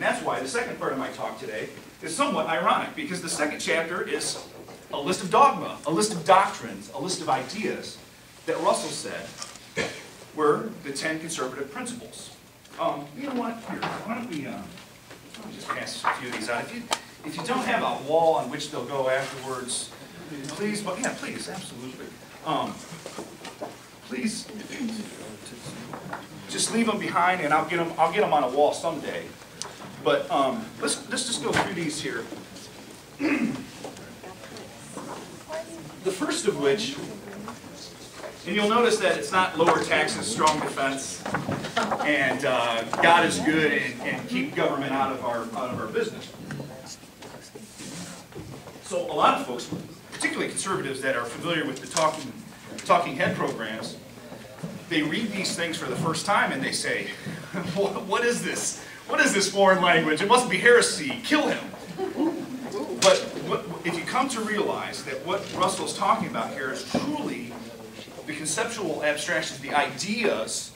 And that's why the second part of my talk today is somewhat ironic, because the second chapter is a list of dogma, a list of doctrines, a list of ideas that Russell said were the 10 conservative principles. You know what? Here, why don't we just pass a few of these out. If you don't have a wall on which they'll go afterwards, please, but yeah, please, absolutely. Please, just leave them behind, and I'll get them on a wall someday. But let's just go through these here. The first of which, and you'll notice that it's not lower taxes, strong defense, and God is good, and keep government out of our business. So a lot of folks, particularly conservatives that are familiar with the talking head programs, they read these things for the first time and they say, what is this? What is this foreign language? It must be heresy. Kill him. But if you come to realize that what Russell's talking about here is truly the conceptual abstractions, the ideas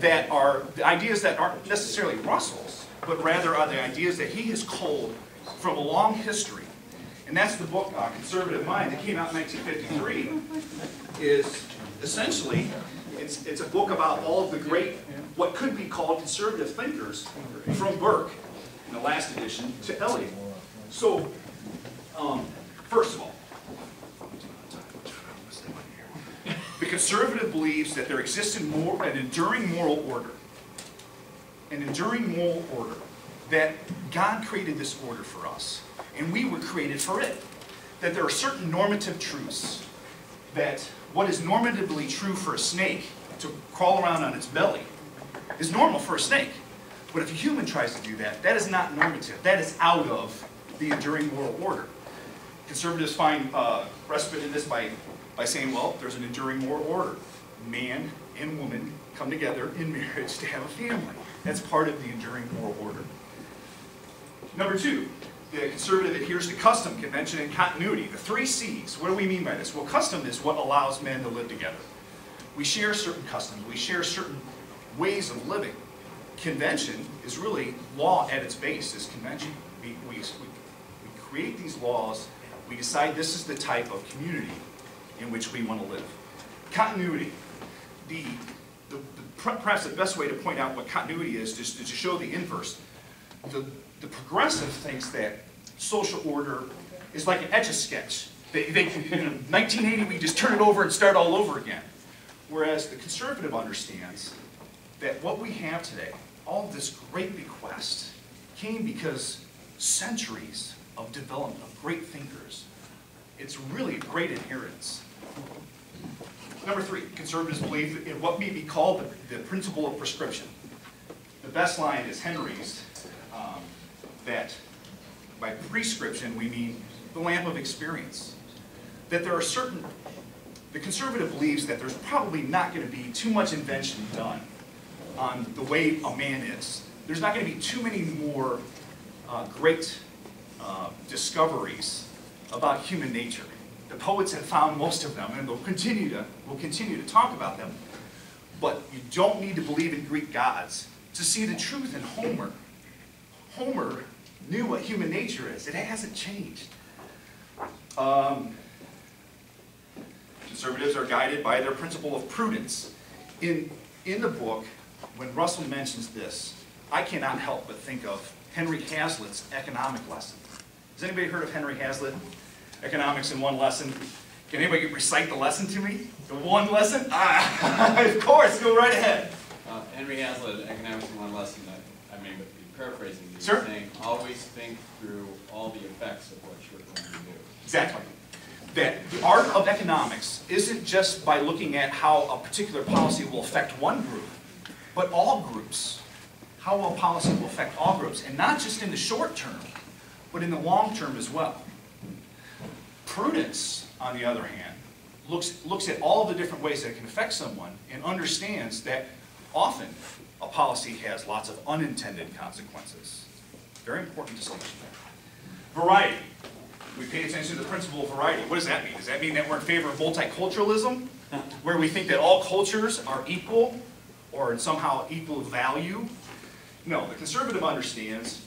that aren't necessarily Russell's, but rather are the ideas that he has culled from a long history. And that's the book, Conservative Mind, that came out in 1953, is essentially, it's a book about all of the great, what could be called conservative thinkers, from Burke, in the last edition, to Eliot. So, first of all, the conservative believes that there exists an enduring moral order. An enduring moral order. That God created this order for us. And we were created for it. That there are certain normative truths. That what is normatively true for a snake to crawl around on its belly is normal for a snake. But if a human tries to do that, that is not normative. That is out of the enduring moral order. Conservatives find respite in this by saying, well, there's an enduring moral order. Man and woman come together in marriage to have a family. That's part of the enduring moral order. Number two, the conservative adheres to custom, convention, and continuity. The 3 C's. What do we mean by this? Well, custom is what allows men to live together. We share certain customs. We share certain ways of living. Convention is really law at its base, is convention. We create these laws. We decide this is the type of community in which we want to live. Continuity. Perhaps the best way to point out what continuity is to show the inverse. The progressive thinks that social order is like an Etch-a-Sketch. In 1980, we just turn it over and start all over again. Whereas the conservative understands that what we have today, all of this great bequest, came because centuries of development of great thinkers. It's really a great inheritance. Number 3, conservatives believe in what may be called the principle of prescription. The best line is Henry's, that by prescription we mean the lamp of experience. That there are the conservative believes that there's probably not going to be too much invention done on the way a man is. There's not going to be too many more great discoveries about human nature. The poets have found most of them, and we'll continue to talk about them. But you don't need to believe in Greek gods to see the truth in Homer. Homer knew what human nature is. It hasn't changed. Conservatives are guided by their principle of prudence. In the book, when Russell mentions this, I cannot help but think of Henry Hazlitt's economic lesson. Has anybody heard of Henry Hazlitt? Economics in One Lesson. Can anybody recite the lesson to me? The one lesson? Of course, go right ahead. Henry Hazlitt, Economics in One Lesson, I may be paraphrasing you, sure. Saying, always think through all the effects of what you're going to do. Exactly. That the art of economics isn't just by looking at how a particular policy will affect one group, but all groups. How a policy will affect all groups, and not just in the short term, but in the long term as well. Prudence, on the other hand, looks at all the different ways that it can affect someone and understands that often a policy has lots of unintended consequences. Very important distinction there. Variety. We pay attention to the principle of variety. What does that mean? Does that mean that we're in favor of multiculturalism, where we think that all cultures are equal or somehow equal value? No, the conservative understands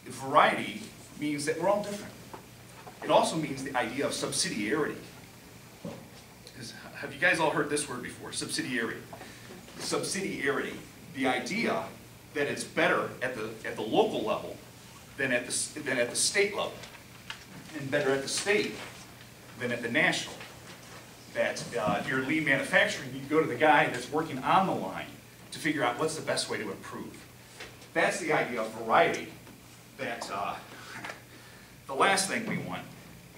that variety means that we're all different. It also means the idea of subsidiarity. Have you guys all heard this word before? Subsidiarity. Subsidiarity, the idea that it's better at the local level than at the state level, and better at the state than at the national. That if you're lean manufacturing, you go to the guy that's working on the line to figure out what's the best way to improve. That's the idea of variety. That the last thing we want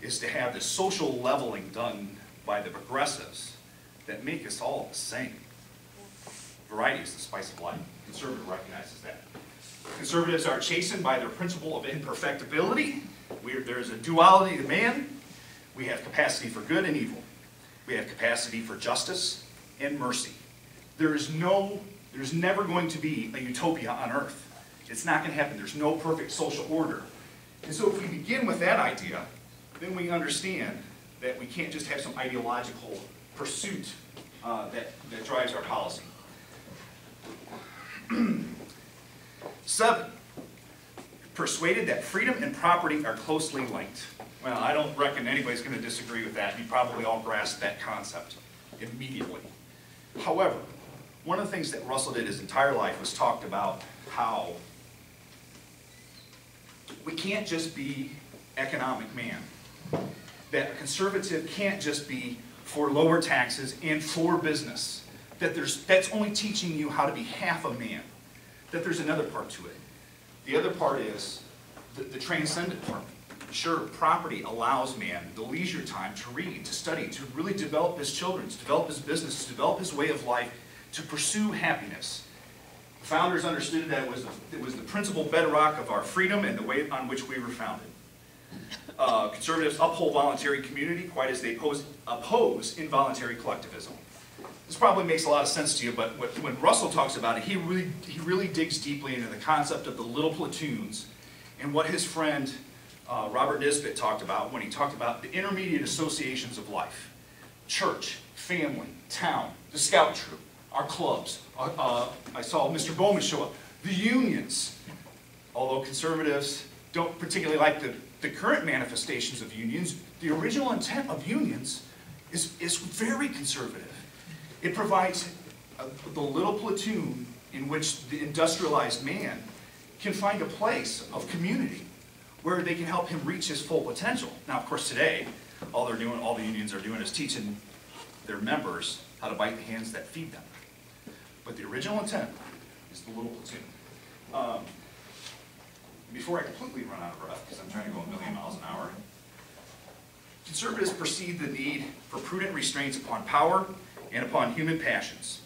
is to have this social leveling done by the progressives that make us all the same. Variety is the spice of life. Conservative recognizes that. Conservatives are chastened by their principle of imperfectibility. There is a duality to man. We have capacity for good and evil. We have capacity for justice and mercy. There's never going to be a utopia on earth. It's not going to happen. There's no perfect social order. And so if we begin with that idea, then we understand that we can't just have some ideological pursuit that drives our policy. 7, persuaded that freedom and property are closely linked. Well, I don't reckon anybody's going to disagree with that. You probably all grasp that concept immediately. However, one of the things that Russell did his entire life was talked about how we can't just be economic man. That a conservative can't just be for lower taxes and for business. That's only teaching you how to be half a man. That there's another part to it. The other part is the transcendent part. Sure, property allows man the leisure time to read, to study, to really develop his children, to develop his business, to develop his way of life, to pursue happiness. The founders understood that it was the principal bedrock of our freedom and the way on which we were founded. Conservatives uphold voluntary community quite as they oppose involuntary collectivism. This probably makes a lot of sense to you, but when Russell talks about it, he really digs deeply into the concept of the little platoons and what his friend Robert Nisbet talked about when he talked about the intermediate associations of life. Church, family, town, the scout troop, our clubs. I saw Mr. Bowman show up. The unions. Although conservatives don't particularly like the current manifestations of unions, the original intent of unions is very conservative. It provides the little platoon in which the industrialized man can find a place of community where they can help him reach his full potential. Now, of course, today, all the unions are doing is teaching their members how to bite the hands that feed them. But the original intent is the little platoon. Before I completely run out of breath, because I'm trying to go 1,000,000 miles an hour, conservatives perceive the need for prudent restraints upon power and upon human passions.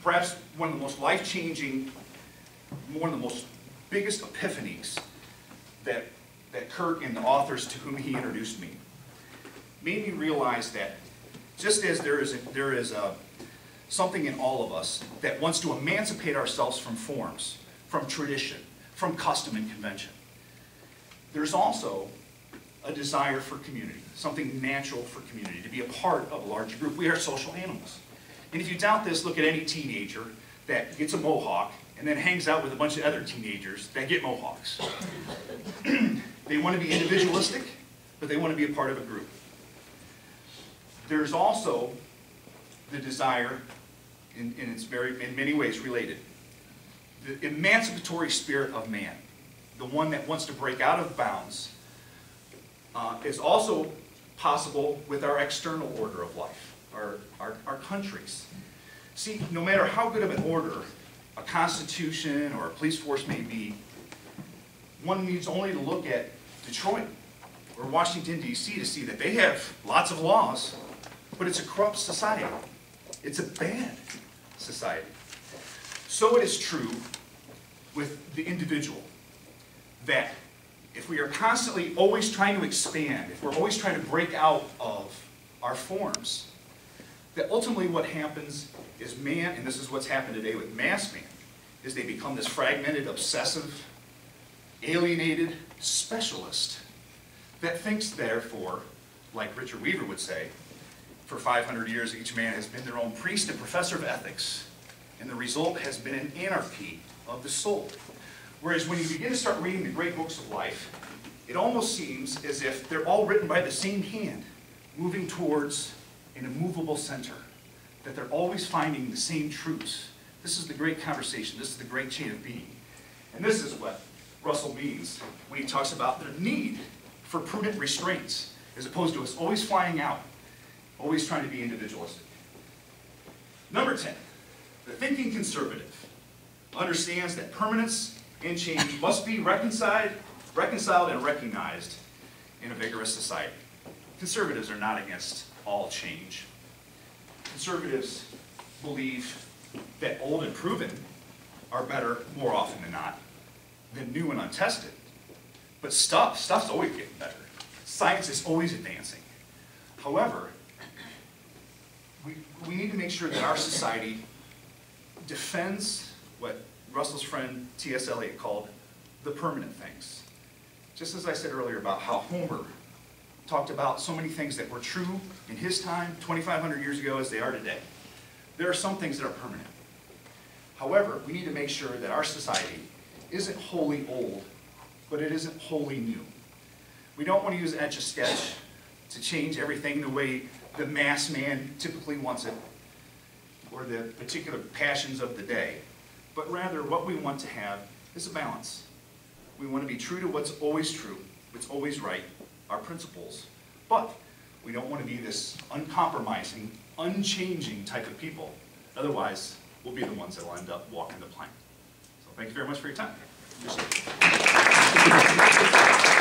Perhaps one of the most life-changing, one of the most biggest epiphanies that Kirk and the authors to whom he introduced me made me realize that just as there is something in all of us that wants to emancipate ourselves from forms, from tradition, from custom and convention, there's also a desire for community, something natural for community, to be a part of a larger group. We are social animals. And if you doubt this, look at any teenager that gets a mohawk and then hangs out with a bunch of other teenagers that get mohawks. They want to be individualistic, but they want to be a part of a group. There's also the desire, and it's in many ways related, the emancipatory spirit of man, the one that wants to break out of bounds, is also possible with our external order of life, our countries. See, no matter how good of an order a constitution or a police force may be, one needs only to look at Detroit or Washington, D.C. to see that they have lots of laws, but it's a corrupt society. It's a bad society. So it is true with the individual, that if we are constantly always trying to expand, if we're always trying to break out of our forms, that ultimately what happens is man, and this is what's happened today with mass man, is they become this fragmented, obsessive, alienated specialist that thinks, therefore, like Richard Weaver would say, for 500 years each man has been their own priest and professor of ethics, and the result has been an anarchy of the soul. Whereas when you begin to start reading the great books of life, it almost seems as if they're all written by the same hand, moving towards an immovable center, that they're always finding the same truths. This is the great conversation. This is the great chain of being. And this is what Russell means when he talks about their need for prudent restraints, as opposed to us always flying out, always trying to be individualistic. Number 10, the thinking conservative understands that permanence and change must be reconciled and recognized in a vigorous society. Conservatives are not against all change. Conservatives believe that old and proven are better more often than not than new and untested. But stuff's always getting better. Science is always advancing. However, we need to make sure that our society defends what Russell's friend T.S. Eliot called the permanent things. Just as I said earlier about how Homer talked about so many things that were true in his time, 2,500 years ago, as they are today. There are some things that are permanent. However, we need to make sure that our society isn't wholly old, but it isn't wholly new. We don't want to use Etch-a-Sketch to change everything the way the mass man typically wants it, or the particular passions of the day. But rather, what we want to have is a balance. We want to be true to what's always true, what's always right, our principles. But we don't want to be this uncompromising, unchanging type of people. Otherwise, we'll be the ones that will end up walking the plank. So thank you very much for your time. Appreciate it.